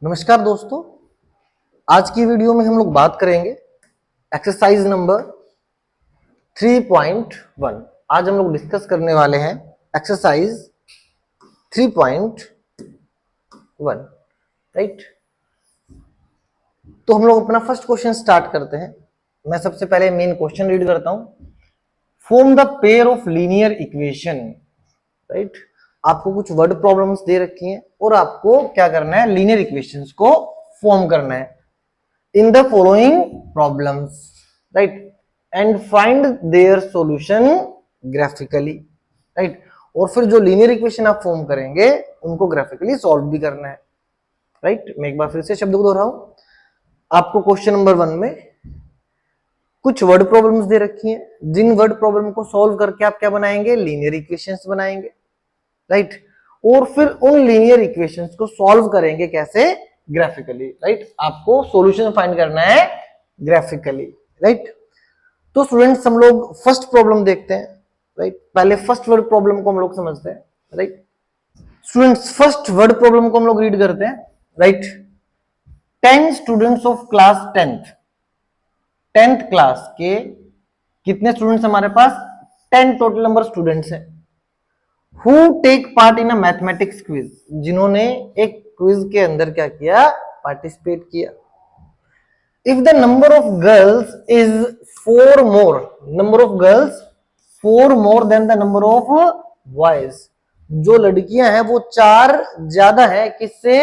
नमस्कार दोस्तों, आज की वीडियो में हम लोग बात करेंगे एक्सरसाइज नंबर 3.1। आज हम लोग डिस्कस करने वाले हैं एक्सरसाइज 3.1, राइट। तो हम लोग अपना फर्स्ट क्वेश्चन स्टार्ट करते हैं। मैं सबसे पहले मेन क्वेश्चन रीड करता हूं। Form the pair of linear equation, right. आपको कुछ वर्ड प्रॉब्लम्स दे रखी हैं और आपको क्या करना है, लीनियर इक्वेशंस को फॉर्म करना है in the following problems, right, and find their solution graphically, right. और फिर जो लीनियर इक्वेशन आप फॉर्म करेंगे उनको ग्राफिकली सॉल्व भी करना है, राइट। मैं एक बार फिर से शब्द को दोहराऊं। आपको क्वेश्चन नंबर 1 में कुछ वर्ड प्रॉब्लम्स दे रखी हैं, जिन वर्ड प्रॉब्लम को सॉल्व करके आप क्या बनाएंगे, लीनियर इक्वेशंस बनाएंगे, राइट। और फिर उन लीनियर इक्वेशंस को सॉल्व करेंगे कैसे, ग्राफिकली, राइट। आपको सॉल्यूशन फाइंड करना है ग्राफिकली, राइट। तो स्टूडेंट्स हम लोग फर्स्ट प्रॉब्लम देखते हैं, राइट। पहले फर्स्ट वर्ड प्रॉब्लम को हम लोग समझते हैं, right. Students first word problem को हम लोग रीड करते हैं, right. 10 students of class 10th class के कितने स्टूडेंट्स हमारे पास, 10 टोटल नंबर स्टूडेंट्स हैं। Who take part in a mathematics quiz, जिन्होंने एक क्विज के अंदर क्या किया, पार्टिसिपेट किया। If the number of girls is 4 more, number of girls 4 more than the number of boys, जो लड़कियां हैं वो 4 ज्यादा है किससे,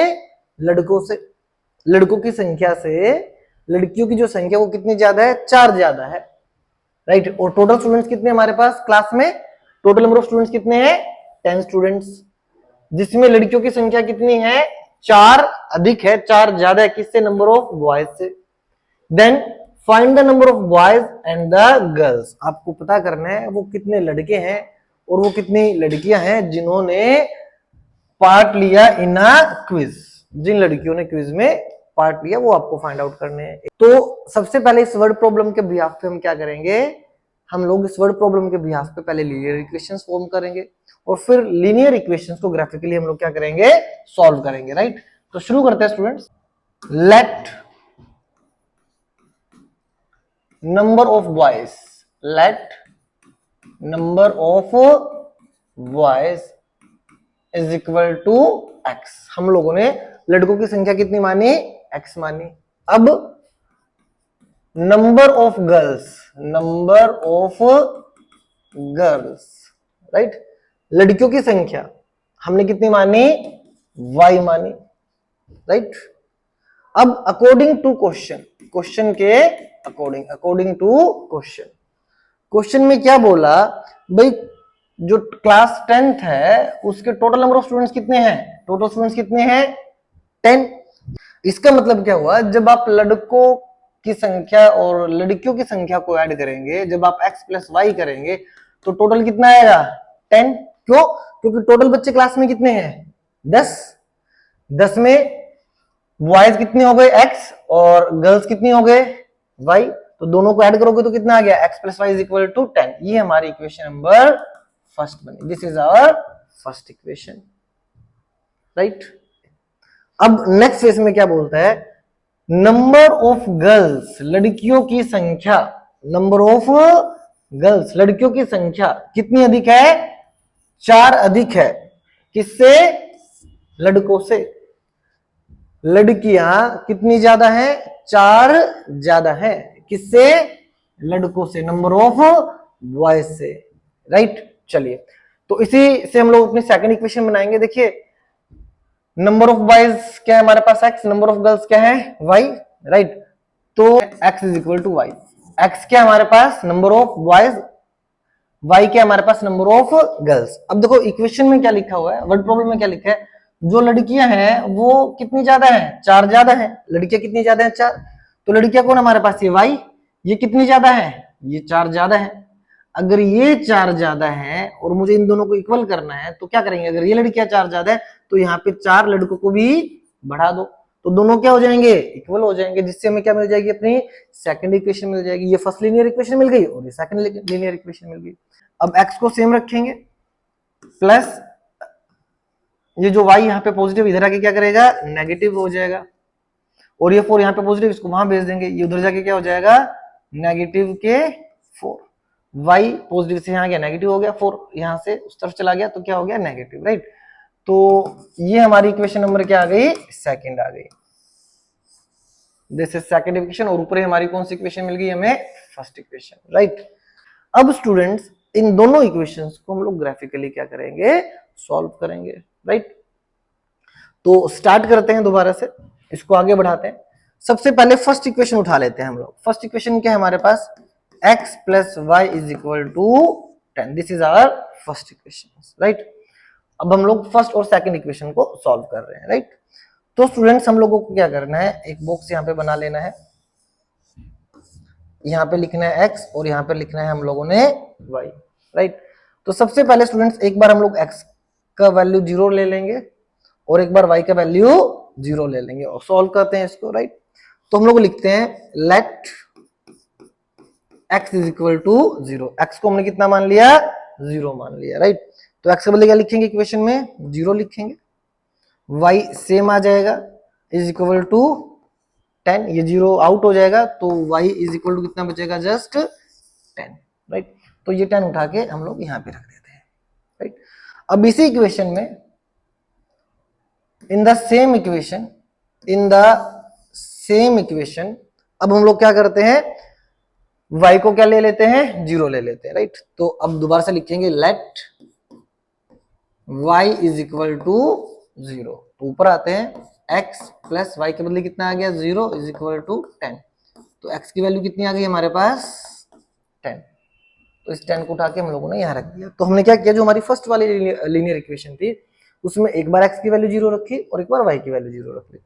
लड़कों से। लड़कों की संख्या से लड़कियों की जो संख्या वो कितनी ज्यादा है, 4 ज्यादा है, राइट। और टोटल स्टूडेंट्स कितने हमारे पास क्लास में, टोटल नंबर ऑफ स्टूडेंट्स कितने हैं, 10 स्टूडेंट्स, जिसमें लड़कियों की संख्या कितनी है, 4 अधिक है, 4 ज्यादा है किससे, नंबर ऑफ बॉयज से। Then find the number of boys and the girls, आपको पता करना है वो कितने लड़के हैं और वो कितनी लड़कियां हैं जिन्होंने पार्ट लिया इन अ क्विज। जिन लड़कियों ने क्विज में पार्ट लिया वो आपको फाइंड आउट करने हैं। तो सबसे पहले इस वर्ड प्रॉब्लम के बिहाफ पे हम क्या करेंगे, हम लोग इस वर्ड प्रॉब्लम के बिहाफ पे पहले लीनियर इक्वेशंस फॉर्म करेंगे और फिर लीनियर इक्वेशंस को ग्राफिकली हम लोग क्या करेंगे, सॉल्व करेंगे, राइट। तो शुरू करते हैं students. Let number of boys, let number of boys is equal to x. हम लोगों ने लड़कों की संख्या कितनी मानी, एक्स मानी। अब number of girls, number of girls, right, लड़कियों की संख्या हमने कितनी मानी, y मानी, राइट। अब अकॉर्डिंग टू क्वेश्चन, क्वेश्चन के according, according to question, question में क्या बोला भाई, जो क्लास 10th है उसके टोटल नंबर ऑफ स्टूडेंट्स कितने हैं, टोटल स्टूडेंट्स कितने हैं, 10। इसका मतलब क्या हुआ, जब आप लड़कों की संख्या और लड़कियों की संख्या को ऐड करेंगे, जब आप x प्लस वाई करेंगे तो टोटल कितना आएगा, 10। क्यों, क्योंकि टोटल बच्चे क्लास में कितने हैं, 10। 10 में बॉयज कितने हो गए, x, और गर्ल्स कितनी हो गए, y। तो दोनों को ऐड करोगे तो कितना आ गया, x plus y is equal to 10। ये हमारी इक्वेशन नंबर फर्स्ट बनी। This is our first equation, right. अब नेक्स्ट फेज में क्या बोलता है, नंबर ऑफ गर्ल्स, लड़कियों की संख्या, नंबर ऑफ गर्ल्स, लड़कियों की संख्या कितनी अधिक है, 4 अधिक है किससे, लड़कों से। लड़कियां कितनी ज्यादा है, 4 ज्यादा है किससे, लड़कों से, नंबर ऑफ बॉयज से, राइट। चलिए, तो इसी से हम लोग अपनी सेकंड इक्वेशन बनाएंगे। देखिए, नंबर ऑफ बॉयज क्या है हमारे पास, x, नंबर ऑफ गर्ल्स क्या है, y, राइट। तो x is equal to y. x क्या हमारे पास, नंबर ऑफ बॉयज, y क्या हमारे पास, नंबर ऑफ गर्ल्स। अब देखो इक्वेशन में क्या लिखा हुआ है, वर्ड प्रॉब्लम में क्या लिखा है, जो लड़कियां हैं वो कितनी ज्यादा है, 4 ज्यादा है। लड़कियां कितनी ज्यादा है, 4। तो लड़कियां कौन हमारे पास, ये y, ये कितनी ज्यादा है, ये 4 ज्यादा है। अगर ये 4 ज्यादा है और मुझे इन दोनों को इक्वल करना है तो क्या करेंगे, अगर ये लड़कियां 4 ज्यादा है तो यहाँ पे 4 लड़कों को भी बढ़ा दो, तो दोनों क्या हो जाएंगे, इक्वल हो जाएंगे, जिससे हमें क्या मिल जाएगी, अपनी सेकंड इक्वेशन मिल जाएगी। ये फर्स्ट लीनियर इक्वेशन मिल गई और ये सेकंड लीनियर इक्वेशन मिल गई। अब x को सेम रखेंगे, प्लस ये जो y यहाँ पे पॉजिटिव, इधर आके क्या करेगा, नेगेटिव हो जाएगा, और ये 4 यहाँ पे पॉजिटिव, इसको वहां भेज देंगे, ये उधर जाके क्या हो जाएगा नेगेटिव के 4, y पॉजिटिव से यहाँ गया नेगेटिव हो गया, 4 यहाँ से उस तरफ चला गया तो क्या हो गया नेगेटिव, राइट। तो ये हमारी इक्वेशन नंबर क्या आ गई, सेकंड आ गई, दिस इज सेकंड इक्वेशन। और ऊपर हमारी कौन सी इक्वेशन मिल गई हमें, फर्स्ट इक्वेशन, राइट। अब स्टूडेंट्स इन दोनों इक्वेशंस को हम लोग ग्राफिकली क्या करेंगे, सॉल्व करेंगे, राइट। तो स्टार्ट करते हैं दोबारा से, इसको आगे बढ़ाते हैं। सबसे पहले फर्स्ट इक्वेशन उठा लेते हैं हम लोग। फर्स्ट इक्वेशन क्या है हमारे पास, x plus y is equal to 10, this is our first equation, right. अब हम लोग फर्स्ट और सेकंड इक्वेशन को सॉल्व कर रहे हैं, राइट। तो स्टूडेंट्स हम लोगों को क्या करना है, एक बॉक्स यहाँ पे बना लेना है, यहाँ पे लिखना है x और यहाँ पे लिखना है हम लोगों ने y, राइट। तो सबसे पहले स्टूडेंट्स एक बार हम लोग x का वैल्यू 0 ले लेंगे और एक बार y का वैल्यू 0 ले लेंगे और सॉल्व करते हैं इसको, राइट। तो हम लोग लिखते हैं let x is equal to 0, x को हमने कितना मान लिया, 0 मान लिया, राइट। तो x के बदले क्या लिखेंगे इक्वेशन में, 0 लिखेंगे, y सेम आ जाएगा इज इक्वल टू 10, ये 0 आउट हो जाएगा तो y इज इक्वल टू कितना बचेगा, जस्ट 10, राइट। तो ये 10 उठा के हम लोग यहाँ पे रख देते हैं, राइट। अब इसी इक्वेशन में इन द सेम इक्वेशन अब हम लोग क्या करते हैं, y को क्या ले लेते हैं, 0 ले लेते हैं, राइट। तो अब दोबारा से लिखेंगे let y is equal to 0, तो ऊपर आते हैं x प्लस वाई के बदले कितना आ गया, 0 इज इक्वल टू 10, तो x की वैल्यू कितनी आ गई हमारे पास 10, तो इस 10 को उठा के हम लोगों ने यहाँ रख दिया। तो हमने क्या किया, जो हमारी फर्स्ट वाली लीनियर इक्वेशन थी उसमें एक बार x की वैल्यू 0 रखी और एक बार y की वैल्यू 0 रख ली।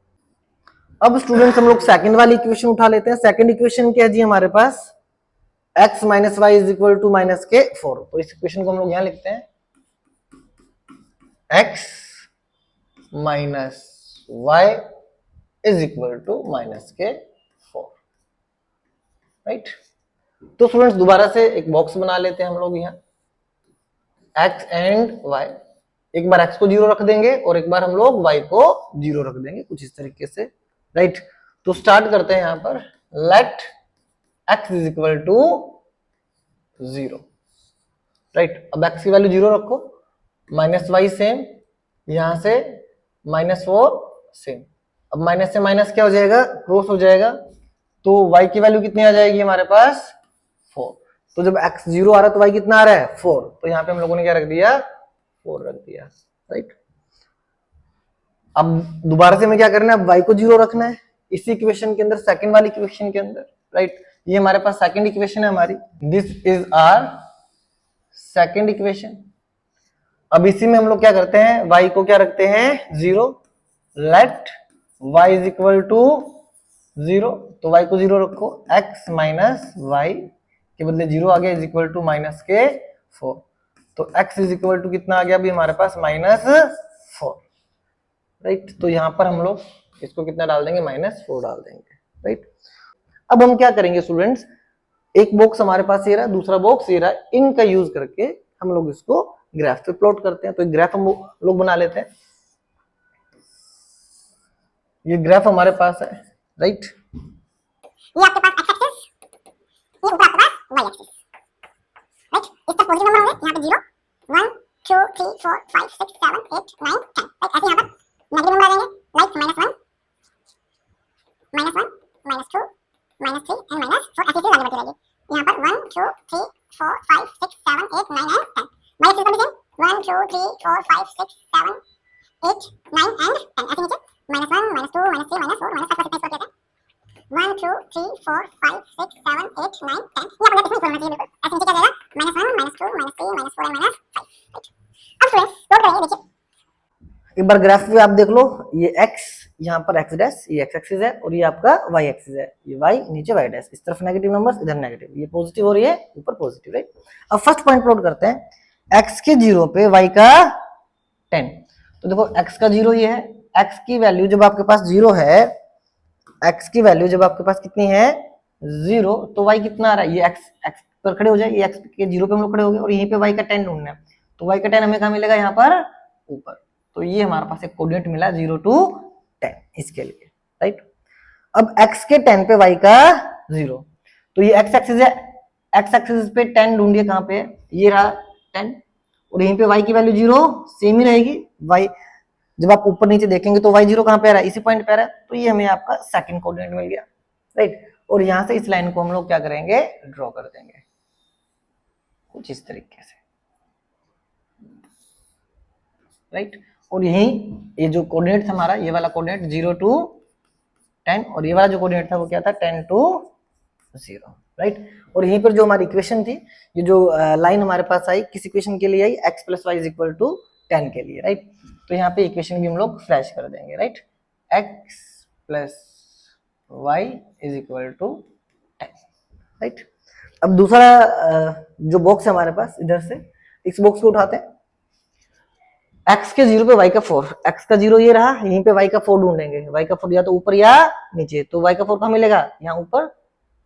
अब स्टूडेंट्स हम लोग सेकंड वाली इक्वेशन उठा लेते हैं। सेकंड इक्वेशन क्या है जी हमारे पास, x minus y is equal to minus के 4, तो इस इक्वेशन को हम लोग यहाँ लिखते हैं x minus y is equal to minus के 4, राइट। तो स्टूडेंट्स दोबारा से एक बॉक्स बना लेते हैं हम लोग यहाँ, x एंड y, एक बार x को 0 रख देंगे और एक बार हम लोग y को 0 रख देंगे, कुछ इस तरीके से, राइट। तो स्टार्ट करते हैं यहाँ पर, let x is equal to 0, right. अब x की वैल्यू 0 रखो, माइनस वाई सेम, यहां से माइनस 4 सेम, अब माइनस से माइनस क्या हो जाएगा, क्रॉस हो जाएगा, तो y की वैल्यू कितनी आ जाएगी हमारे पास 4, तो जब x 0 आ रहा है तो y कितना आ रहा है 4, तो यहाँ पे हम लोगों ने क्या रख दिया, 4 रख दिया, राइट। अब दोबारा से हमें क्या करना है, अब y को 0 रखना है इसी इक्वेशन के अंदर, सेकंड वाली इक्वेशन के अंदर, राइट। ये हमारे पास सेकंड इक्वेशन है हमारी, this is our second equation. अब इसी में हम लोग क्या करते हैं, y को क्या रखते हैं 0, let y is equal to 0, तो y को 0 रखो, x माइनस वाई के बदले 0 आ गया इज इक्वल टू माइनस के 4, तो x इज इक्वल टू कितना आ गया अभी हमारे पास माइनस 4, राइट। तो यहां पर हम लोग इसको कितना डाल देंगे, माइनस 4 डाल देंगे, राइट। अब हम क्या करेंगे स्टूडेंट्स, एक बॉक्स हमारे पास ये रहा, दूसरा बॉक्स ये रहा, इनका यूज करके हम लोग इसको ग्राफ पे प्लॉट करते हैं। तो एक ग्राफ हम लोग बना लेते हैं, ये ग्राफ हमारे पास है, राइट। ये आपके पास x एक्सिस, ये ऊपर आपके पास y एक्सिस, राइट। इस तरफ पॉजिटिव नंबर होंगे, यहाँ पे 0 1 2 3 4 5 6 7 8 9 10, राइट। ऐसे यहाँ पर नेगेटिव नंबर आ जाएंगे, लाइक -1 -1 -2 -3 एंड -4, ऐसे आगे बढ़ती रहेगी। यहाँ पर 1 2 3 4 5 6 7 8 9 एंड 10, y एक्सिस पर भी सेम 1 2 3 4 5 6 7 8 9 एंड 10, ऐसे नीचे -1 -2 -3 -4 -5 पर कितना स्कोर किया था, 1 2 3 4 5 6 7 8 9 10, ये अपने इसमें होना चाहिए बिल्कुल, ऐसे नीचे क्या जाएगा -1 -2 -3 -4 एंड -5, राइट। अब स्टूडेंट्स नोट करेंगे, देखिए एक बार ग्राफ पे आप देख लो, ये x यहाँ पर x डैश, ये x एक्सिस है और ये आपका y एक्सिस है, ये y नीचे y डैश, इस तरफ नेगेटिव नंबर्स इधर नेगेटिव, ये पॉजिटिव और ये ऊपर पॉजिटिव, राइट। अब फर्स्ट पॉइंट प्लॉट करते हैं, x के 0 पे y का 10, तो देखो x का 0 ये है, x की वैल्यू जब आपके पास 0 है, x की वैल्यू जब आपके पास कितनी है 0, तो y कितना आ रहा है, ये x पर खड़े हो जाए, ये x के 0 पे हम लोग खड़े हो गए और यहीं पे y का 10 ढूंढना है, तो y का 10 हमें कहाँ मिलेगा, यहाँ पर ऊपर, तो ये हमारे पास एक कोऑर्डिनेट मिला 0 to 10 इसके लिए, राइट। अब x के 10 पे y का 0, तो ये x एक्सिस है, x एक्सिस पे 10 ढूंढिए कहां पे है, ये रहा 10, और यहीं पे y की वैल्यू 0 सेम ही रहेगी। y जब आप ऊपर नीचे देखेंगे तो y 0 कहां पे आ रहा है, इसी पॉइंट पे आ रहा है, तो ये हमें आपका सेकंड कोऑर्डिनेट मिल गया, राइट। और यहां से इस लाइन को हम लोग क्या करेंगे, ड्रॉ कर देंगे कुछ इस तरीके से, राइट। और यही ये जो कोऑर्डिनेट था हमारा, ये वाला कोऑर्डिनेट 0 to 10, और ये वाला जो कोऑर्डिनेट था वो क्या था 10 to 0, राइट। और यहीं पर जो हमारी इक्वेशन थी, ये जो लाइन हमारे पास आई किस इक्वेशन के लिए आई, x plus y is equal to 10 के लिए, राइट। तो यहाँ पे इक्वेशन भी हम लोग फ्लैश कर देंगे, right, x plus y is equal to 10, right. अब दूसरा जो बॉक्स है हमारे पास, इधर से इस बॉक्स को उठाते हैं, x के 0 पे y का 4, x का 0 ये रहा, यहीं पे y का 4 ढूंढेंगे, y का 4 या तो ऊपर या नीचे, तो y का 4 कहाँ मिलेगा, यहाँ ऊपर,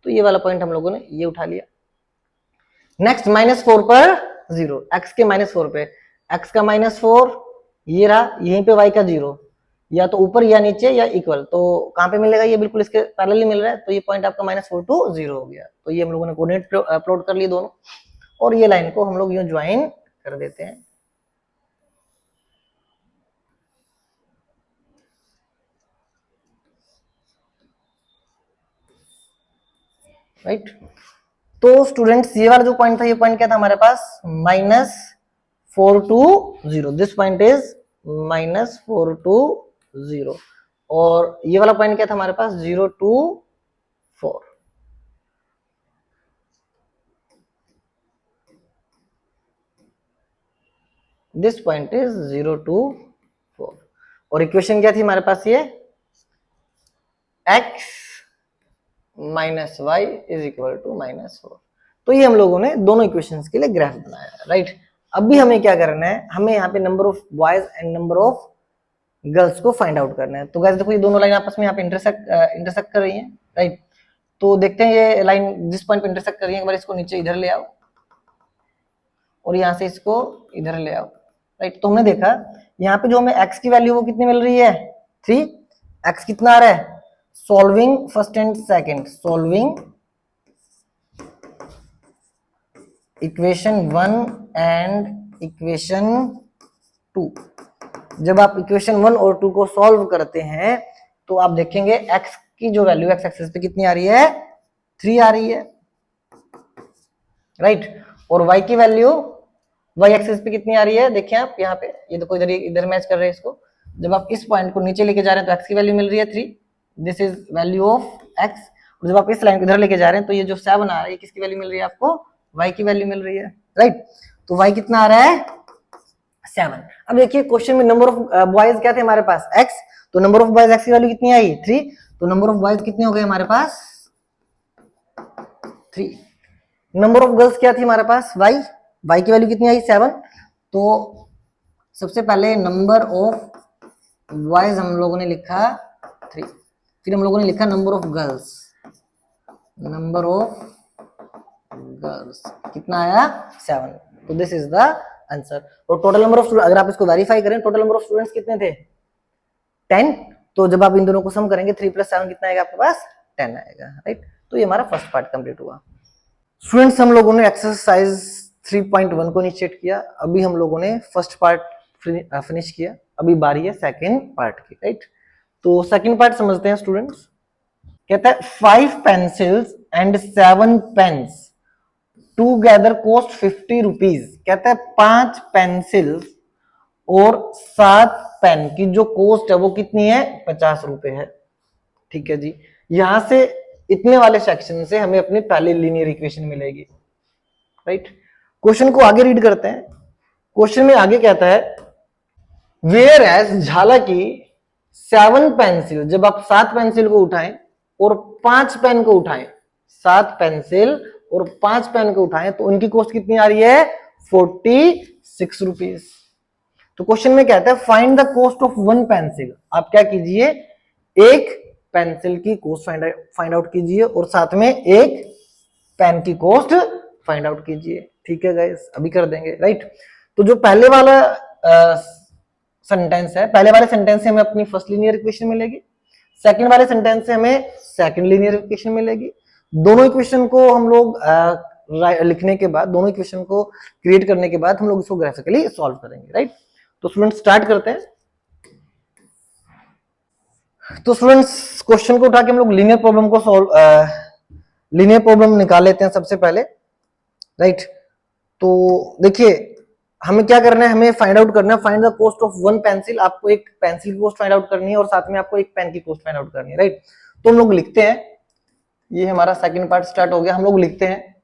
तो ये वाला पॉइंट हम लोगों ने ये उठा लिया। नेक्स्ट -4 पर 0, x के -4 पे, x का -4 ये रहा, यहीं पे y का 0, या तो ऊपर या नीचे या इक्वल, तो कहाँ पे मिलेगा, ये बिल्कुल इसके पैरेलल मिल रहा है, तो ये पॉइंट आपका -4 to 0 हो गया। तो ये हम लोगों ने कोऑर्डिनेट प्लॉट कर लिए दोनों, और ये लाइन को हम लोग यूं ज्वाइन कर देते हैं, राइट। तो स्टूडेंट्स ये वाला जो पॉइंट था, ये पॉइंट क्या था हमारे पास, -4 to 0, this point is -4 to 0, और ये वाला पॉइंट क्या था हमारे पास, 0 to 4, this point is 0 to 4, और इक्वेशन क्या थी हमारे पास, ये x minus y is equal to -4। तो ये हम लोगों ने दोनों इक्वेशंस के लिए ग्राफ बनाया, राइट। अभी हमें क्या करना है, हमें यहाँ पे number of boys and number of girls को फाइंड आउट करना है। तो गाइस देखो ये दोनों लाइन आपस में यहाँ पे इंटरसेक्ट कर रही हैं, राइट। तो देखते हैं ये लाइन जिस पॉइंट पे इंटरसेक्ट कर रही है, एक बार इसको नीचे इधर ले आओ, और यहाँ से इसको इधर ले आओ, राइट। तो हमने देखा यहाँ पे जो हमें x की वैल्यू वो कितनी मिल रही है, 3, x कितना आ रहा है, solving first and second, solving equation 1 and equation 2। जब आप इक्वेशन 1 और 2 को सॉल्व करते हैं तो आप देखेंगे x की जो वैल्यू x एक्सिस पे कितनी आ रही है, 3 आ रही है, राइट। और y की वैल्यू y एक्सिस पे कितनी आ रही है, देखिए आप यहाँ पे, ये देखो इधर मैच कर रहे हैं इसको। जब आप इस पॉइंट को नीचे लेके जा रहे हैं तो x की वैल्यू मिल रही है 3, this is value of x। और जब आप इस लाइन को इधर लेके जा रहे हैं तो ये जो 7 आ रहा है, किसकी वैल्यू मिल रही है आपको, y की वैल्यू मिल रही है, राइट। तो y कितना आ रहा है, 7। अब देखिए क्वेश्चन में नंबर ऑफ बॉयज क्या थे हमारे पास, x, तो नंबर ऑफ बॉयज x की वैल्यू कितनी आई, 3, तो नंबर ऑफ बॉयज कितने हो गए हमारे पास, 3। नंबर ऑफ गर्ल्स क्या थी हमारे पास, y की वैल्यू कितनी आई, 7। तो सबसे पहले नंबर ऑफ बॉयज हम लोगों ने लिखा 3, फिर हम लोगों ने लिखा number of girls, number of girls कितना आया, 7। तो दिस इज द आंसर। और टोटल नंबर ऑफ, अगर आप इसको वेरीफाई करें, टोटल नंबर ऑफ स्टूडेंट्स कितने थे, 10। तो जब आप इन दोनों को सम करेंगे 3 + 7 कितना आएगा आपके पास, 10 आएगा, राइट। तो ये हमारा फर्स्ट पार्ट कंप्लीट हुआ। स्टूडेंट्स हम लोगों ने एक्सरसाइज 3.1 को इनिशिएट किया, अभी हम लोगों ने फर्स्ट पार्ट फिनिश किया, अभी बारी है सेकंड पार्ट की, राइट। तो सेकंड पार्ट समझते हैं स्टूडेंट्स। कहता है 5 pencils and 7 pens together cost 50 rupees. कहता है 5 पेंसिल्स और 7 पेन की जो कॉस्ट है वो कितनी है, 50 रुपए है, ठीक है जी। यहां से इतने वाले सेक्शन से हमें अपनी पहली लीनियर इक्वेशन मिलेगी, राइट। क्वेश्चन को आगे रीड करते हैं। क्वेश्चन में आगे कहता है वेयर एज, हालांकि 7 पेंसिल, जब आप 7 पेंसिल को उठाएं और 5 पेन को उठाएं, 7 पेंसिल और 5 पेन को उठाएं तो उनकी कॉस्ट कितनी आ रही है, 46 रुपीज। तो क्वेश्चन में कहता है find the cost of 1 pencil. आप क्या कीजिए, एक पेंसिल की कॉस्ट फाइंड आउट कीजिए और साथ में एक पेन की कॉस्ट फाइंड आउट कीजिए, ठीक है गाइस, अभी कर देंगे, राइट। तो जो पहले वाला सेंटेंस है, पहले वाले सेंटेंस से हमें अपनी फर्स्ट लीनियर इक्वेशन मिलेगी, सेकंड वाले सेंटेंस से हमें सेकंड लीनियर इक्वेशन मिलेगी। दोनों इक्वेशन को हम लोग लिखने के बाद, दोनों इक्वेशन को क्रिएट करने के बाद हम लोग इसको ग्राफिकली सॉल्व करेंगे, राइट। तो स्टूडेंट्स स्टार्ट करते हैं। तो स्टूडेंट्स क्वेश्चन को उठा के हम लोग लीनियर प्रॉब्लम को लीनियर प्रॉब्लम निकाल लेते हैं सबसे पहले, राइट। तो देखिए हमें क्या करना है, हमें फाइंड आउट करना है find the cost of one pencil. आपको एक पेंसिल की कॉस्ट फाइंड आउट करनी है और साथ में आपको एक पेन की कॉस्ट फाइंड आउट करनी है, राइट। तो हम लोग लिखते हैं, ये हमारा सेकंड पार्ट स्टार्ट हो गया। हम लोग लिखते हैं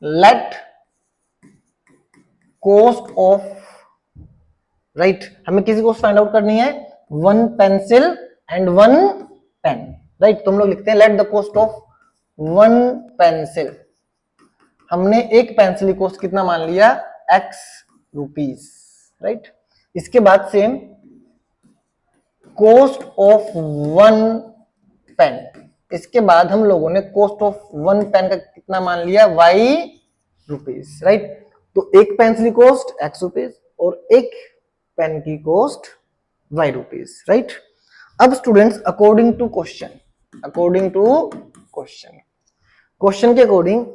लेट कॉस्ट ऑफ, राइट, हमें किसी कॉस्ट फाइंड आउट करनी है, one pencil and one pen, right. तो हम लोग लिखते हैं let the cost of one pencil. हमने एक पेंसिल की कॉस्ट कितना मान लिया, x रुपीस, राइट। इसके बाद same cost of one pen, इसके बाद हम लोगों ने कॉस्ट ऑफ वन पेन का कितना मान लिया, y रुपीस, राइट। तो एक पेंसिल की कॉस्ट x रुपीस और एक पेन की कॉस्ट y रुपीस, राइट। अब students according to question, question के अकॉर्डिंग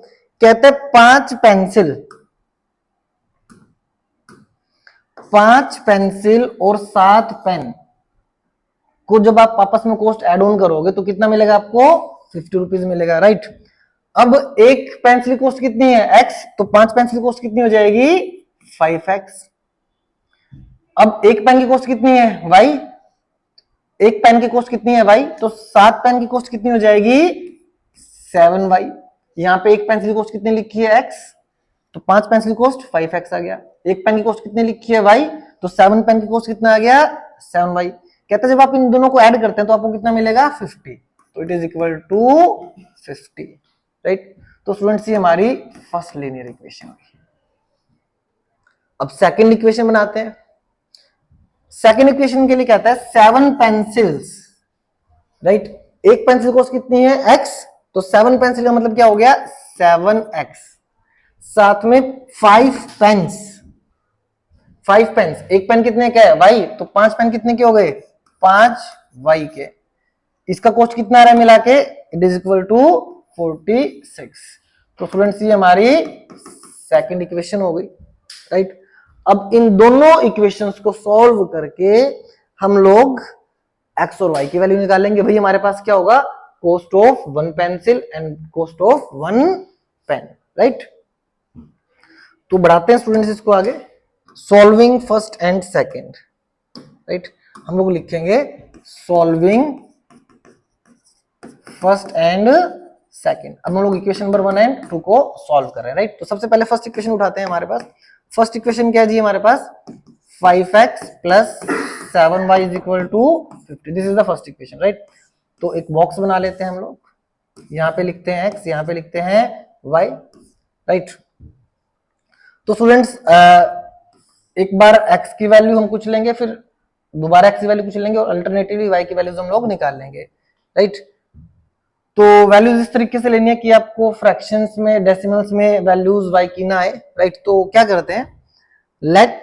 कहते हैं 5 पेंसिल और 7 पेन को जब आप आपस में कॉस्ट एड ऑन करोगे तो कितना मिलेगा आपको, 50 रुपीज मिलेगा, राइट। अब एक पेंसिल की कॉस्ट कितनी है, x, तो 5 पेंसिल की कॉस्ट कितनी हो जाएगी, 5x। अब एक पेन की कॉस्ट कितनी है, y, एक पेन की कॉस्ट कितनी है, y, तो 7 पेन की कॉस्ट कितनी हो जाएगी, 7y। यहाँ पे एक पेंसिल की कॉस्ट कितनी लिखी है, x, तो 5 पेंसिल की कॉस्ट 5x आ गया। एक पेन की कॉस्ट कितनी लिखी है, y, तो 7 पेन की कॉस्ट कितना आ गया, 7y। कहते हैं जब आप इन दोनों को ऐड करते हैं तो आपको कितना मिलेगा, 50। तो it is equal to 50, right. तो स्टूडेंट्स ये हमारी फर्स्ट लीनियर इक्वेशन हुई। अब सेकंड इक्वेशन बनाते हैं। सेकंड इक्वेशन के लिए कहता है 7 पेंसिल्स, राइट। एक पेंसिल कॉस्ट कितनी है, x, तो 7 पेंसिल का मतलब क्या हो गया, 7x। साथ में 5 पेन्स, एक पेन कितने का है, y, तो 5 पेन कितने के हो गए, 5y के। इसका कॉस्ट कितना आ रहा है मिला के, इट इज इक्वल टू 46। तो स्टूडेंट्स ये हमारी सेकंड इक्वेशन हो गई, राइट। अब इन दोनों इक्वेशंस को सॉल्व करके हम लोग x और y की वैल्यू निकालेंगे। भाई हमारे पास क्या होगा, cost of one pencil and cost of one pen, right. तो बढ़ाते हैं स्टूडेंट्स इसको आगे, solving first and second, right. हम लोग लिखेंगे सॉल्विंग फर्स्ट एंड सेकंड। अब हम लोग इक्वेशन नंबर 1 एंड 2 को सॉल्व कर रहे हैं, राइट। तो सबसे पहले फर्स्ट इक्वेशन उठाते हैं। हमारे पास फर्स्ट इक्वेशन क्या है जी, हमारे पास 5x plus 7y is equal to 50। This is the first equation, right. तो एक बॉक्स बना लेते हैं हम लोग, यहाँ पे लिखते हैं x, यहाँ पे लिखते हैं y, राइट। तो स्टूडेंट्स एक बार x की वैल्यू हम कुछ लेंगे, फिर दोबारा x की वैल्यू कुछ लेंगे और अल्टरनेटिवली y की वैल्यूज हम लोग निकाल लेंगे, राइट। तो वैल्यूज इस तरीके से लेनी है कि आपको फ्रैक्शंस में, डेसिमल्स में वैल्यूज y की ना आए, राइट। तो क्या करते हैं, let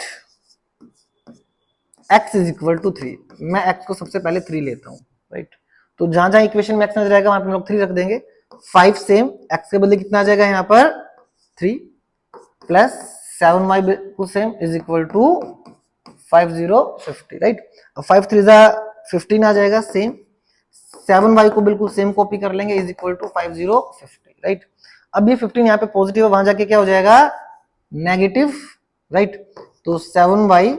x is equal to 3। मैं x को सबसे पहले 3 लेता हूं, राइट। तो जहां जहां इक्वेशन में x नजर आएगा वहां पे हम लोग 3 रख देंगे। 5 सेम, x के बदले कितना आ जाएगा यहाँ पर 3 प्लस 7y बिल्कुल same is equal to 50 right. अब 5 3 15 आ जाएगा सेम, 7y को बिल्कुल सेम कॉपी कर लेंगे इज इक्वल टू 50 राइट। अब ये 15 यहाँ पे पॉजिटिव है, वहां जाके क्या हो जाएगा नेगेटिव, राइट। तो 7y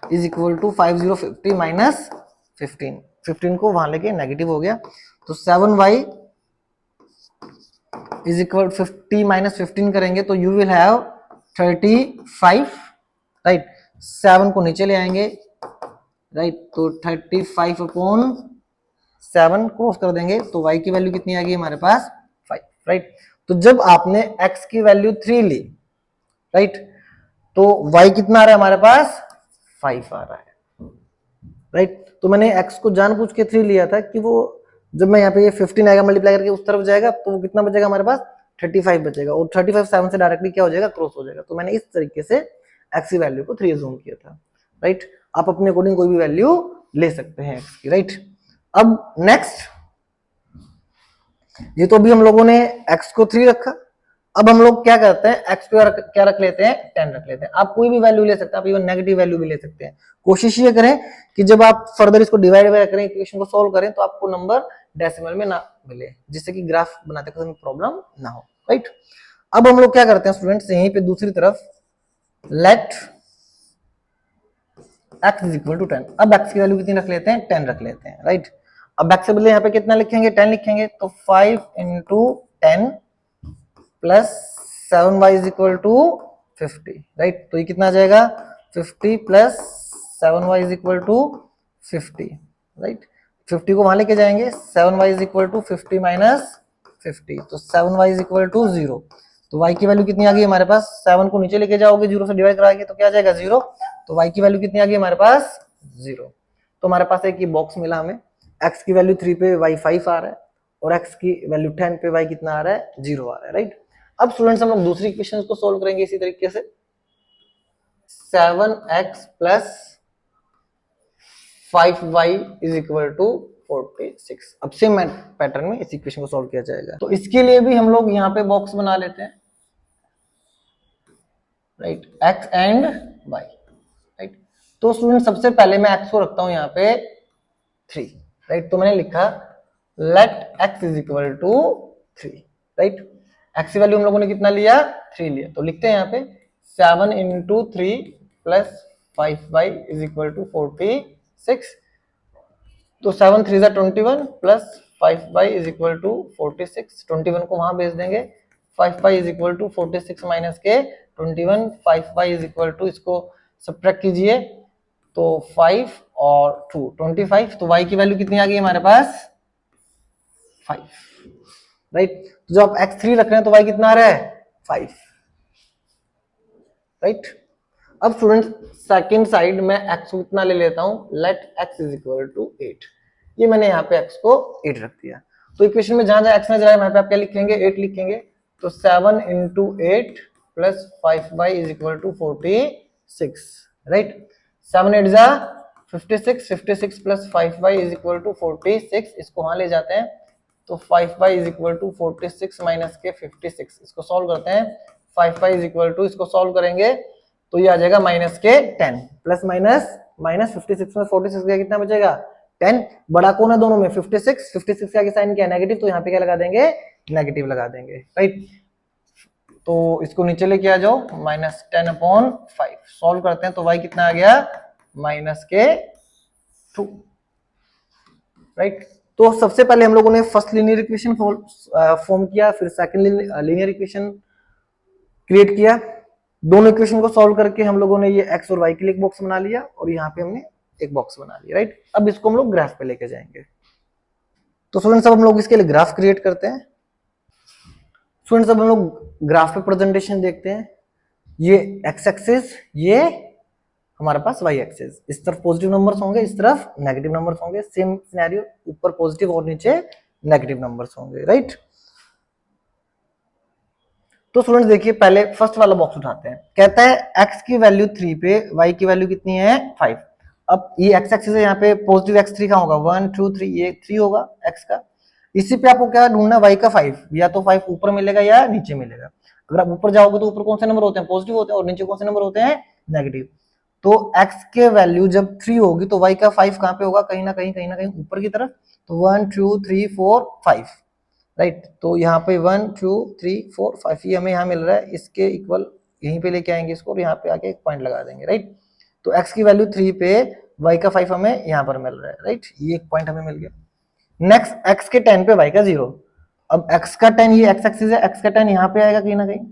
is equal to 50 minus 15 को वहां लेके नेगेटिव हो गया, तो 7y इज इक्वल 50 माइनस 15 करेंगे तो यू विल हैव 35 राइट। 7 को नीचे ले आएंगे राइट, तो 35 अपॉन 7 क्रॉस कर देंगे तो y की वैल्यू कितनी आ गई हमारे पास 5 राइट। तो जब आपने x की वैल्यू 3 ली राइट, तो y कितना आ रहा है हमारे पास 5 आ रहा है राइट। तो मैंने x को जानबूझ के 3 लिया था कि वो जब मैं यहाँ पे ये 15 आएगा मल्टीप्लाई करके उस तरफ जाएगा तो वो कितना बचेगा हमारे पास 35 बचेगा, और 35 7 से डायरेक्टली क्या हो जाएगा क्रॉस हो जाएगा। तो मैंने इस तरीके से x की वैल्यू को 3 जूम किया था राइट। आप अपने अकॉर्डिंग कोई भी वैल्यू ले सकते हैं x की, राइट। अब नेक्स्ट, ये तो अभी हम लोगों ने x को 3 रखा। अब हम लोग क्या करते हैं, x को क्या रख लेते हैं, 10 रख लेते हैं। आप कोई भी वैल्यू ले सकते हैं, आप इवन नेगेटिव वैल्यू भी ले सकते हैं। कोशिश ये करें कि जब आप फर्दर इसको डिवाइड बाय करें, इक्वेशन को सॉल्व करें, तो आपको नंबर डेसिमल में ना मिले, जिससे कि ग्राफ बनाते समय प्रॉब्लम ना हो, राइट। अब हम लोग क्या करते हैं स्टूडेंट्स, यहीं पे दूसरी तरफ let x is equal to 10। अब x की वैल्यू कितनी रख लेते हैं, 10 रख लेते हैं, राइट। अब x से बदले यहाँ पे कितना लिखेंगे, 10 लिखेंगे, तो 5 into 10 plus 7y is equal to 50, right. तो ये कितना आ जाएगा, 50 plus 7y is equal to 50, right. 50 को वहां लेके जाएंगे, 7y is equal to 50 minus 50, तो 7y इज इक्वल टू 0। तो y की वैल्यू कितनी आ गई हमारे पास, 7 को नीचे लेके जाओगे, 0 से डिवाइड कराएंगे तो क्या आ जाएगा, 0। तो y की वैल्यू कितनी आ गई हमारे पास, 0। तो हमारे पास एक ये बॉक्स मिला हमें, x की वैल्यू 3 पे y 5 आ रहा है, और x की वैल्यू 10 पे y कितना आ रहा है, 0 आ रहा है, राइट। अब स्टूडेंट्स हम लोग दूसरी इक्वेशन को सोल्व करेंगे इसी तरीके से, 7x plus 5y is equal to 46। अब सेम पैटर्न में इस इक्वेशन को सॉल्व किया जाएगा। तो इसके लिए भी हम लोग यहाँ पे बॉक्स बना लेते हैं, right, x and y, right. तो स्टूडेंट सबसे पहले मैं x को रखता हूं यहाँ पे 3, राइट। तो मैंने लिखा let x is equal to 3, right. x की वैल्यू हम लोगों ने कितना लिया, 3 लिया, तो लिखते हैं यहाँ पे 7 into 3 plus 5y is equal to 46। तो 7 3 जा 21 plus 5y is equal to 46, 21 को वहां भेज देंगे, 5y is equal to 46 minus के 21, 5y इज इक्वल टू, इसको सब्ट्रैक्ट कीजिए, तो 5 और 2 25। तो y की वैल्यू कितनी आ गई हमारे पास, 5, राइट। तो जब आप x3 रख रहे हैं तो y कितना आ रहा है, 5, राइट। अब स्टूडेंट सेकंड साइड में x को कितना ले लेता हूं, let x is equal to 8। ये मैंने यहाँ पे x को 8 रख दिया। तो इक्वेशन में जहां जहां x नजर आए वहां पे आप क्या लिखेंगे, 8 लिखेंगे। तो 7 into 8 plus 5y is equal to 46, right. 7 8 जा 56, 56 plus 5y is equal to 46, इसको वहां ले जाते हैं, तो 5y is equal to 46 minus के 56, इसको सॉल्व करते हैं, 5y इज इक्वल टू, इसको सॉल्व करेंगे तो ये आ जाएगा माइनस के 10, प्लस माइनस माइनस 56 में 46 का कितना बचेगा, 10। बड़ा कौन है दोनों में, 56, 56 का साइन क्या है, नेगेटिव, तो यहाँ पे क्या लगा देंगे, नेगेटिव लगा देंगे, राइट। तो इसको नीचे लेके आ जाओ, माइनस 10/5, सॉल्व करते हैं तो y कितना आ गया, माइनस के 2, राइट। तो सबसे पहले हम लोगों ने फर्स्ट लीनियर इक्वेशन फॉर्म किया, फिर सेकंड लीनियर इक्वेशन क्रिएट किया। दोनों इक्वेशन को सॉल्व करके हम लोगों ने ये x और y के लिए एक बॉक्स बना लिया, और यहाँ पे हमने एक बॉक्स बना लिया, राइट। अब इसको हम लोग ग्राफ पे लेके जाएंगे। तो स्टूडेंट्स अब हम लोग इसके लिए ग्राफ क्रिएट करते हैं। स्टूडेंट्स अब हम लोग ग्राफ पे प्रेजेंटेशन देखते हैं। ये x एक्सिस, ये हमारे पास y एक्सिस, इस तरफ पॉजिटिव नंबर्स होंगे, इस तरफ नेगेटिव नंबर्स होंगे। सेम सिनेरियो, ऊपर पॉजिटिव और नीचे नेगेटिव नंबर्स होंगे, राइट। तो स्टूडेंट्स देखिए, पहले फर्स्ट वाला बॉक्स उठाते हैं। कहता है x की वैल्यू 3 पे y की वैल्यू कितनी है, 5। अब ये x एक्सिस है, यहाँ पे पॉजिटिव x3 का होगा, 1 2 3, ये 3 होगा x का। इसी पे आपको क्या ढूंढना है, y का 5, या तो 5 ऊपर मिलेगा या नीचे मिलेगा। अगर आप ऊपर जाओगे तो ऊपर कौन से नंबर होते हैं, पॉजिटिव होते हैं, और नीचे कौन से नंबर होते हैं, नेगेटिव। तो x के वैल्यू जब 3 होगी तो y का 5 कहाँ पे होगा, कहीं ना कहीं ऊपर की तरफ। तो 1 2 3 4 5, राइट। तो यहाँ पे 1 2 3 4 5 ये हमें यहाँ मिल रहा है, इसके इक्वल यहीं पे लेके आएंगे इसको, और यहाँ पे आके एक पॉइंट लगा देंगे, राइट। तो x की वैल्यू 3 पे y का 5 हमें यहाँ पर मिल रहा है, राइट। ये एक पॉइंट हमें मिल गया। नेक्स्ट x के 10 पे y का 0। अब x का 10, ये x एक्सिस है, x का 10 यहाँ पे आएगा कहीं ना कहीं,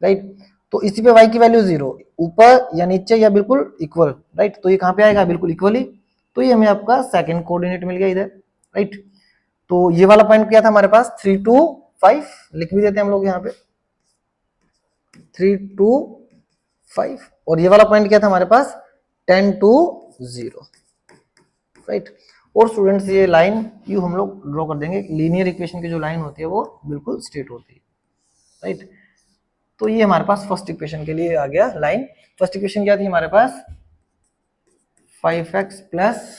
राइट। तो इसी पे y की वैल्यू 0, ऊपर या नीचे या बिल्कुल इक्वल, राइट। तो ये कहाँ पे आएगा, बिल्कुल इक्वली। तो ये हमें आपका सेकंड कोऑर्डिनेट मिल गया इधर, राइट। तो ये वाला पॉइंट क्या था हमारे पास, 3 2 5, लिख भी देते हैं हम लोग यहाँ पे 3 2 5, और ये वाला पॉइंट क्या था हमारे पास, 10 2 0, राइट। और स्टूडेंट्स ये लाइन यू हम लोग ड्रॉ कर देंगे। लीनियर इक्वेशन की जो लाइन होती है वो बिल्कुल स्ट्रेट होती है, राइट। तो ये हमारे पास फर्स्ट इक्वेशन के लिए आ गया लाइन। फर्स्ट इक्वेशन क्या थी हमारे पास, 5x plus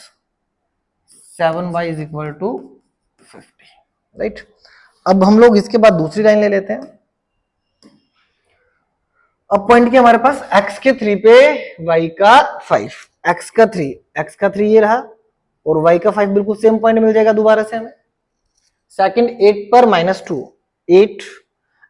7y is equal to 50, right. अब हम लोग इसके बाद दूसरी लाइन ले लेते हैं। अब पॉइंट किया हमारे पास x के 3 पे y का 5, x का 3 ये रहा और y का 5 बिल्कुल सेम पॉइंट मिल जाएगा दोबारा से हमें। सेकंड 8 पर -2, 8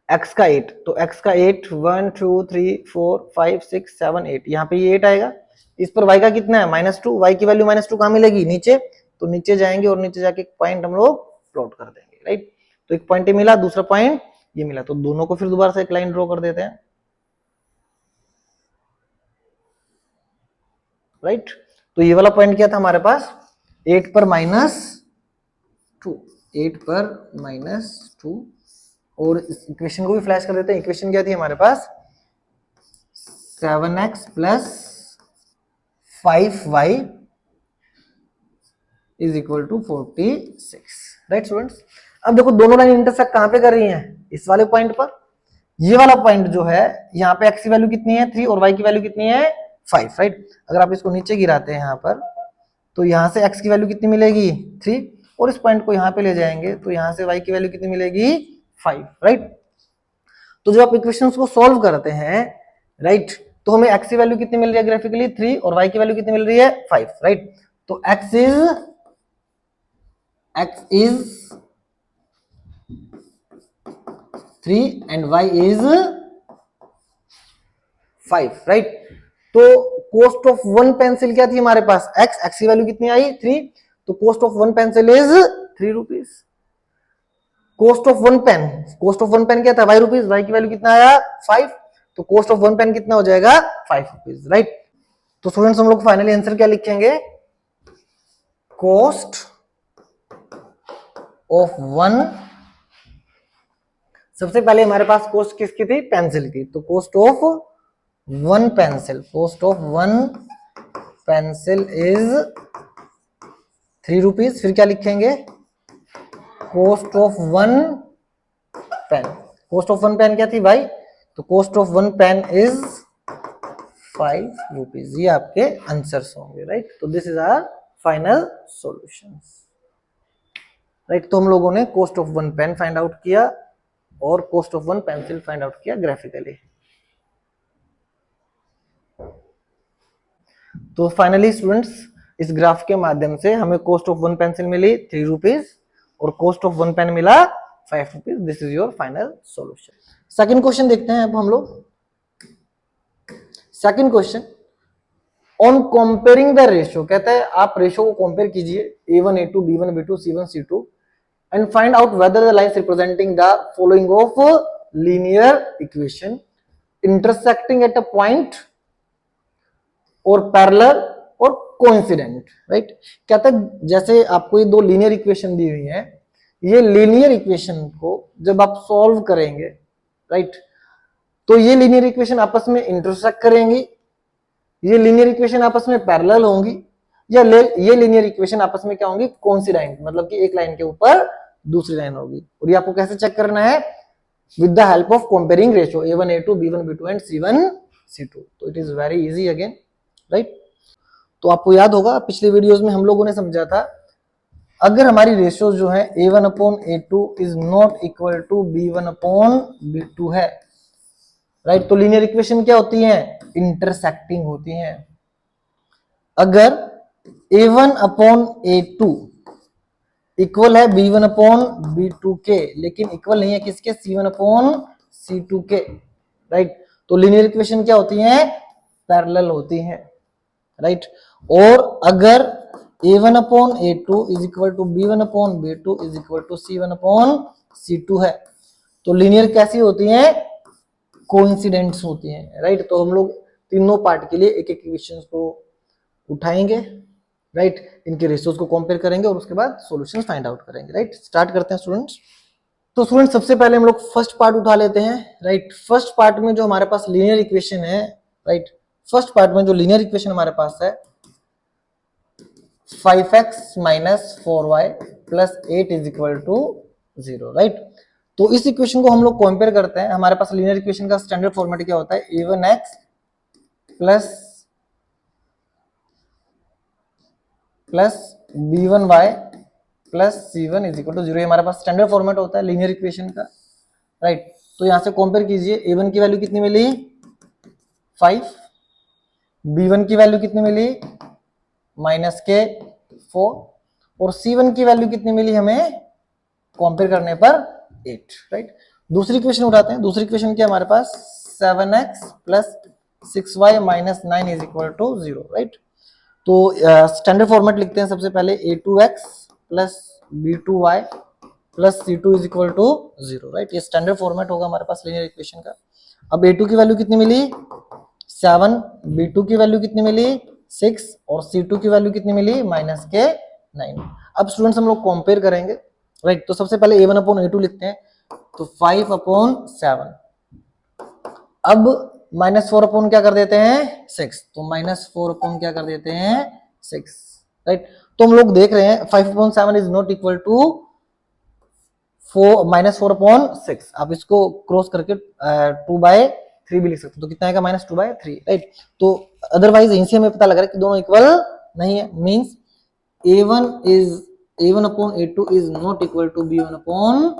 x का 8, तो x का 8 1 2 3 4 5 6 7 8, यहाँ पे ये 8 आएगा। इस पर y का कितना है -2, y की वैल्यू -2 कहाँ मिलेगी नीचे, तो नीचे जाएंगे और नीचे जाके एक पॉइंट हम लोग प्लॉट कर देंगे, राइट। तो एक पॉइंट ये मिला, दूसरा पॉइंट ये मिला, तो दोनों को फिर दोबारा से एक लाइन ड्रॉ कर देते हैं, राइट। तो ये वाला पॉइंट क्या था हमारे पास 8 पर -2, 8 पर -2, और इस इक्वेशन को भी फ्लैश कर देते हैं। इक्वेशन क्या थी हमारे पास 7x plus 5y is equal to 46, right students. अब देखो दोनों लाइन इंटरसेक्ट कहां पे कर रही हैं, इस वाले पॉइंट पर। ये वाला पॉइंट जो है यहाँ पे x की वैल्यू कितनी है 3 और y की वैल्यू कितनी है 5, राइट। अगर आप इसको नीचे गिराते हैं यहाँ पर, तो यहाँ से x की वैल्यू कितनी मिलेगी 3, और इस पॉइंट को यहाँ पे ले जाएंगे तो यहाँ से y की वैल्यू कितनी मिलेगी 5, राइट। तो जब आप इक्वेशंस को सॉल्व करते हैं, राइट, तो हमें x की वैल्यू कितनी मिल रही है ग्राफिकली 3 और y की वैल्यू कितनी मिल रही है 5, राइट। तो x is 3 and y is 5, right. तो कॉस्ट ऑफ वन पेंसिल क्या थी हमारे पास x की वैल्यू कितनी आई 3, तो cost of one pencil is 3 rupees. Cost of one pen क्या था 5 रुपीज, y की वैल्यू कितना आया 5, तो कॉस्ट ऑफ वन पेन कितना हो जाएगा 5 रुपीज, राइट। तो स्टूडेंट्स हम लोग फाइनली आंसर क्या लिखेंगे, कॉस्ट ऑफ वन, सबसे पहले हमारे पास कॉस्ट किसकी थी पेंसिल की, तो cost of one pencil is 3 rupees. फिर क्या लिखेंगे, कॉस्ट ऑफ वन पेन क्या थी भाई, तो cost of one pen is 5 rupees. ये आपके आंसर्स होंगे, राइट। तो this is our final solutions, right. तो हम लोगों ने cost of one pen find out किया और cost of one pencil find out किया ग्राफिकली। तो फाइनली स्टूडेंट्स इस ग्राफ के माध्यम से हमें कॉस्ट ऑफ वन पेंसिल मिली 3 रुपीज और कॉस्ट ऑफ वन पेन मिला 5 rupees. This is your final solution. Second question देखते हैं अब हम लोग। Second question, on comparing the ratio, कहता है आप रेशियो को कंपेयर कीजिए a1 a2 b1 b2 c1 c2 and find out whether the lines representing the following of linear equation intersecting at a point और पैरेलल और coincident, right. कहता है जैसे आपको ये दो लीनियर इक्वेशन दी हुई है, ये लीनियर इक्वेशन को जब आप सॉल्व करेंगे, राइट, तो ये लीनियर इक्वेशन आपस में इंटरसेक्ट करेंगी, ये लीनियर इक्वेशन आपस में पैरेलल होंगी, या ये लीनियर इक्वेशन आपस में क्या होंगी कोइंसिडेंट, मतलब कि एक लाइन के ऊपर दूसरी लाइन होगी। और ये आपको कैसे चेक करना है, with the help of comparing ratio a1 a2 b1 b2 and c1 c2। तो it is very easy again, right. तो आपको याद होगा पिछले वीडियोस में हम लोगों ने समझा था, अगर हमारी रेशियो जो है a1 upon a2 is not equal to b1 upon b2 है, राइट, तो लीनियर इक्वेशन क्या होती है इंटरसेक्टिंग होती हैं। अगर a1 अपॉन a2 इक्वल है b1 अपॉन b2 के, लेकिन इक्वल नहीं है किसके c1 अपॉन c2 के, राइट, तो लीनियर इक्वेशन क्या होती हैं पैरेलल होती हैं, राइट। और अगर a1 upon a2 is equal to b1 upon b2 is equal to c1 upon c2 है, तो लीनियर कैसी होती हैं कोइंसिडेंट्स होती हैं, राइट। तो हम लोग तीनों पार्ट के लिए एक एक इक्वेशंस को उठाएंगे, राइट, इनके रेशियोज को कंपेयर करेंगे और उसके बाद सॉल्यूशंस फाइंड आउट करेंगे, राइट। स्टार्ट करते हैं स्टूडेंट्स। तो स्टूडेंट्स सबसे पहले हम लोग फर्स्ट पार्ट उठा लेते हैं, राइट। फर्स्ट पार्ट में जो हमारे पास लीनियर इक्वेशन है, राइट, फर्स्ट पार्ट में जो लीनियर इक्वेशन हमारे पास है 5x minus 4y plus 8 is equal to 0, right. तो इस इक्वेशन को हम लोग कंपेयर करते हैं। हमारे पास लीनियर इक्वेशन का स्टैंडर्ड फॉर्मेट क्या होता है a1x plus b1y plus c1 is equal to 0। हमारे पास स्टैंडर्ड फॉर्मेट होता है लीनियर इक्वेशन का, राइट। तो यहां से कंपेयर कीजिए, a1 की वैल्यू कितनी मिली 5, b1 की वैल्यू कितनी मिली -4 और c1 की वैल्यू कितनी मिली हमें कंपेयर करने पर 8, राइट। दूसरी इक्वेशन उठाते हैं। दूसरी इक्वेशन क्या हमारे पास 7x plus 6y minus 9 is equal to 0, right. तो स्टैंडर्ड फॉर्मेट लिखते हैं सबसे पहले a2x plus b2y plus c2 is equal to 0, right. ये स्टैंडर्ड फॉर्मेट होगा हमारे पास लीनियर इक्वेशन का। अब a2 की वैल्यू कितनी मिली 7, b2 की वैल्यू कितनी मिली 6 और c2 की वैल्यू कितनी मिली -9। अब स्टूडेंट्स हम लोग कंपेयर करेंगे, राइट। तो सबसे पहले a1 अपॉन a2 लिखते हैं, तो 5 अपॉन 7। अब -4 अपॉन क्या कर देते हैं 6, तो -4 अपॉन क्या कर देते हैं 6, राइट। तो हम लोग देख रहे हैं 5 upon 7 is not equal to -4 upon 6। आप इसको क्रॉस करके 2/3 भी लिख सकते हो, तो कितना आएगा -2/3, राइट। तो अदरवाइज यहीं से हमें पता लग रहा है कि दोनों इक्वल नहीं है, means a1 upon a2 is not equal to b1 upon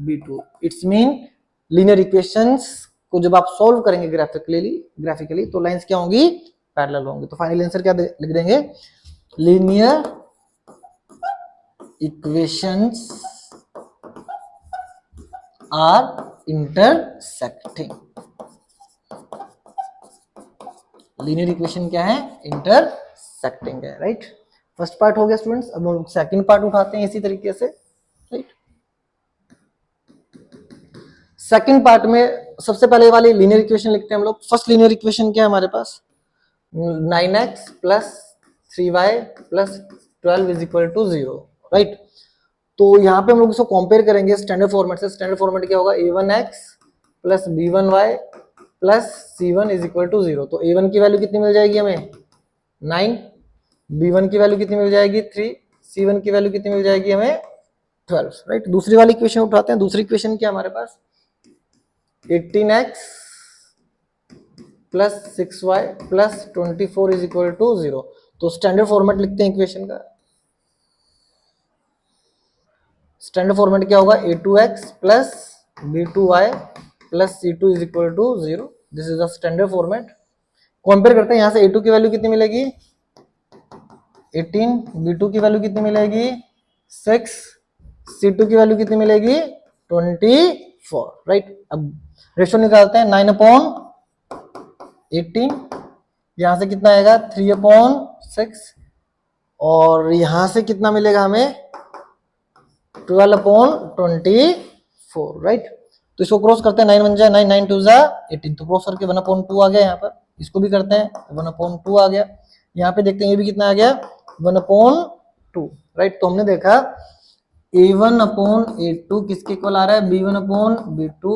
b2। It's mean linear equations को जब आप सॉल्व करेंगे ग्राफिकली तो लाइंस क्या होंगी पैरेलल होंगी। तो फाइनल आंसर क्या लिख देंगे, linear equations are intersecting. Linear equation क्या है इंटरसेक्टिंग है, राइट। फर्स्ट पार्ट हो गया स्टूडेंट्स। अब हम सेकंड पार्ट उठाते हैं इसी तरीके से, राइट। सेकंड पार्ट में सबसे पहले वाली लीनियर इक्वेशन लिखते हैं हम लोग। फर्स्ट लीनियर इक्वेशन क्या है हमारे पास 9x plus 3y plus 12 is equal to 0, right. तो यहाँ पे हम लोग इसको कंपेयर करेंगे स्टैंडर्ड फॉर्मेट से। स्टैंडर्ड फॉर्मेट क्या होगा a1x plus b1y plus c1 is equal to 0। तो a1 की वैल्यू कितनी मिल जाएगी हमें 9, b1 की वैल्यू कितनी मिल जाएगी 3, c1 की वैल्यू कितनी मिल जाएगी हमें 12, राइट। दूसरी वाली इक्वेशन उठाते हैं। दूसरी इक्वेशन क्या हमारे पास 18x plus 6y plus 24 is equal to 0। तो स्टैंडर्ड फॉर्मेट लिखते हैं इक्वेशन का। स्टैंडर्ड फॉर्मेट क्या होगा a2x plus b2y plus c2 is equal to 0। This is the standard format. Compare करते हैं, यहां से a2 की वैल्यू कितनी मिलेगी 18, b2 की वैल्यू कितनी मिलेगी 6, c2 की वैल्यू कितनी मिलेगी 24, राइट। अब रेशो निकालते हैं 9 अपॉन 18, यहां से कितना आएगा 3 अपॉन 6 और यहां से कितना मिलेगा हमें 12 अपॉन 24, राइट। तो इसको क्रॉस करते हैं 9 बन जाए 9, 9 2 जा 18, तो क्रॉस करके 1 अपॉन 2 आ गया। यहाँ पर इसको भी करते हैं 1 अपॉन 2 आ गया। यहाँ पे देखते हैं ये भी कितना आ गया 1 अपॉन 2, राइट। तो हमने देखा a1 अपॉन a2 किसके इक्वल आ रहा है b1 upon b2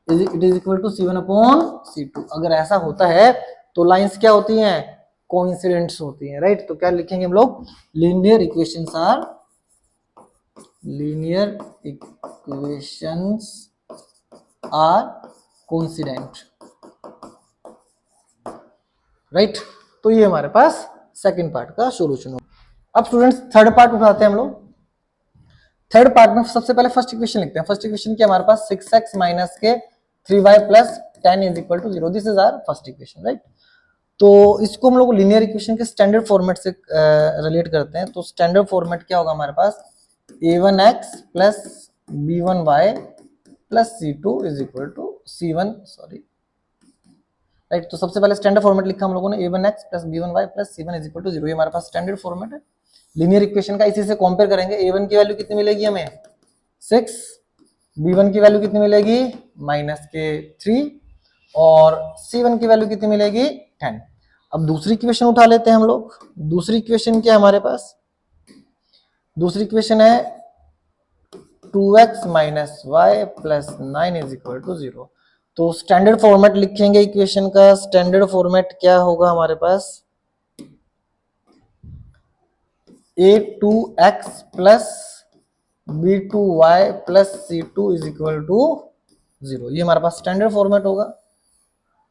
it is equal to c1 upon c2। अगर ऐसा होता है तो लाइंस क्या होती हैं कोइंसिडेंट्स होती हैं, राइट। तो क्या लिखेंगे हम लोग linear equations are coincident, right. तो ये हमारे पास सेकंड पार्ट का सॉल्यूशन हो। अब स्टूडेंट्स थर्ड पार्ट उठाते हैं हम लोग। थर्ड पार्ट में सबसे पहले फर्स्ट इक्वेशन लिखते हैं। फर्स्ट इक्वेशन क्या हमारे पास 6x माइनस के 3y plus 10 is equal to 0। This is our first equation, right. तो इसको हम लोग लीनियर इक्वेशन के स्टैंडर्ड फॉर्मेट से रिलेट करते हैं। तो स्टैंडर्ड फॉर्मेट क्या होगा हमारे पास a1x plus b1y plus c2 is equal to c1, sorry, right. तो सबसे पहले स्टैंडर्ड फॉर्मेट लिखा हम लोगों ने a1x plus b1y plus c1 is equal to 0। ये हमारे पास स्टैंडर्ड फॉर्मेट है लीनियर इक्वेशन का। इसी से कंपेयर करेंगे a1 की वैल्यू कितनी मिलेगी हमें 6, b1 की वैल्यू कितनी मिलेगी -3 और c1 की वैल्यू कितनी मिलेगी 10। अब दूसरी इक्वेशन उठा लेते हैं हम लोग। दूसरी इक्वेशन क्या है हमारे पास, दूसरी इक्वेशन है 2x minus y plus 9 is equal to 0। तो स्टैंडर्ड फॉर्मेट लिखेंगे इक्वेशन का। स्टैंडर्ड फॉर्मेट क्या होगा हमारे पास a2x plus b2y plus c2 is equal to 0। ये हमारे पास स्टैंडर्ड फॉर्मेट होगा,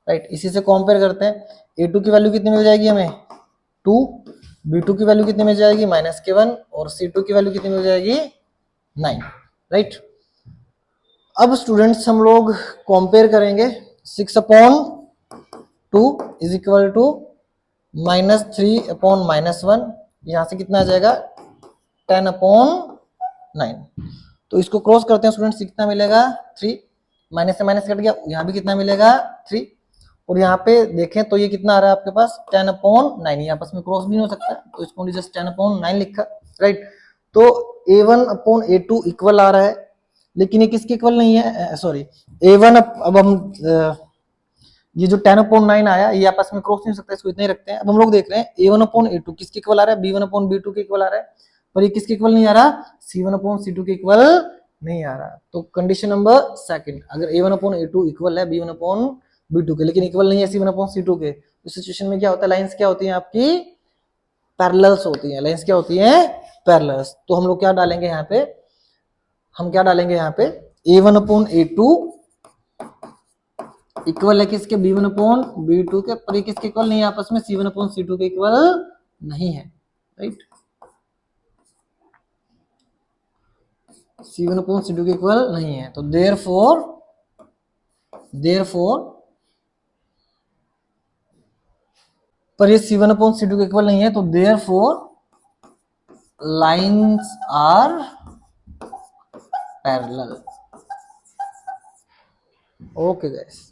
राइट। इसी से कंपेयर करते हैं a2 की वैल्यू कितनी मिल जाएगी हमें 2, B2 की वैल्यू कितनी मिल जाएगी -k1 और C2 की वैल्यू कितनी मिल जाएगी 9, राइट। अब स्टूडेंट्स हम लोग कंपेयर करेंगे 6/2 इज इक्वल टू -3/-1, यहां से कितना आ जाएगा 10/9। तो इसको क्रॉस करते हैं स्टूडेंट्स, कितना मिलेगा 3, माइनस से माइनस कट गया, यहाँ भी कितना मिलेगा 3, और यहाँ पे देखें तो ये कितना आ रहा है आपके पास 10/9, ये आपस में क्रॉस भी नहीं हो सकता, तो इसको जस्ट 10/9 लिखा, राइट। तो A1/A2 इक्वल आ रहा है, लेकिन ये किसके इक्वल नहीं है, सॉरी A1 अब हम ये जो 10/9 आया ये आपस में क्रॉस नहीं हो सकता, इसको इतना ही रखते हैं। अब हम लोग देख रहे हैं A1/A2 किसके इक्वल आ रहा है, B1/B2 के इक्वल आ रहा है, पर ये किसके इक्वल नहीं आ रहा, C1/C2 के इक्वल नहीं आ रहा। तो कंडीशन नंबर सेकंड, अगर A1/A2 इक्वल है B1/B2 के, लेकिन इक्वल नहीं है C1/C2 के, तो सिचुएशन में क्या होता है, लाइंस क्या होती हैं आपकी पैरेलल्स होती हैं, लाइंस क्या होती हैं पैरेलल्स। तो हम लोग क्या डालेंगे यहाँ पे, हम क्या डालेंगे यहाँ पे A1/A2 इक्वल है किसके B1/B2 के, पर ये किसके इक्वल नहीं है आपस में C1/C2 के इक्वल नहीं है, राइट। C1/C2 के इक्वल नहीं है, तो देयरफॉर पर ये C1/C2 के इक्वल नहीं है, तो therefore lines are parallel. Okay guys.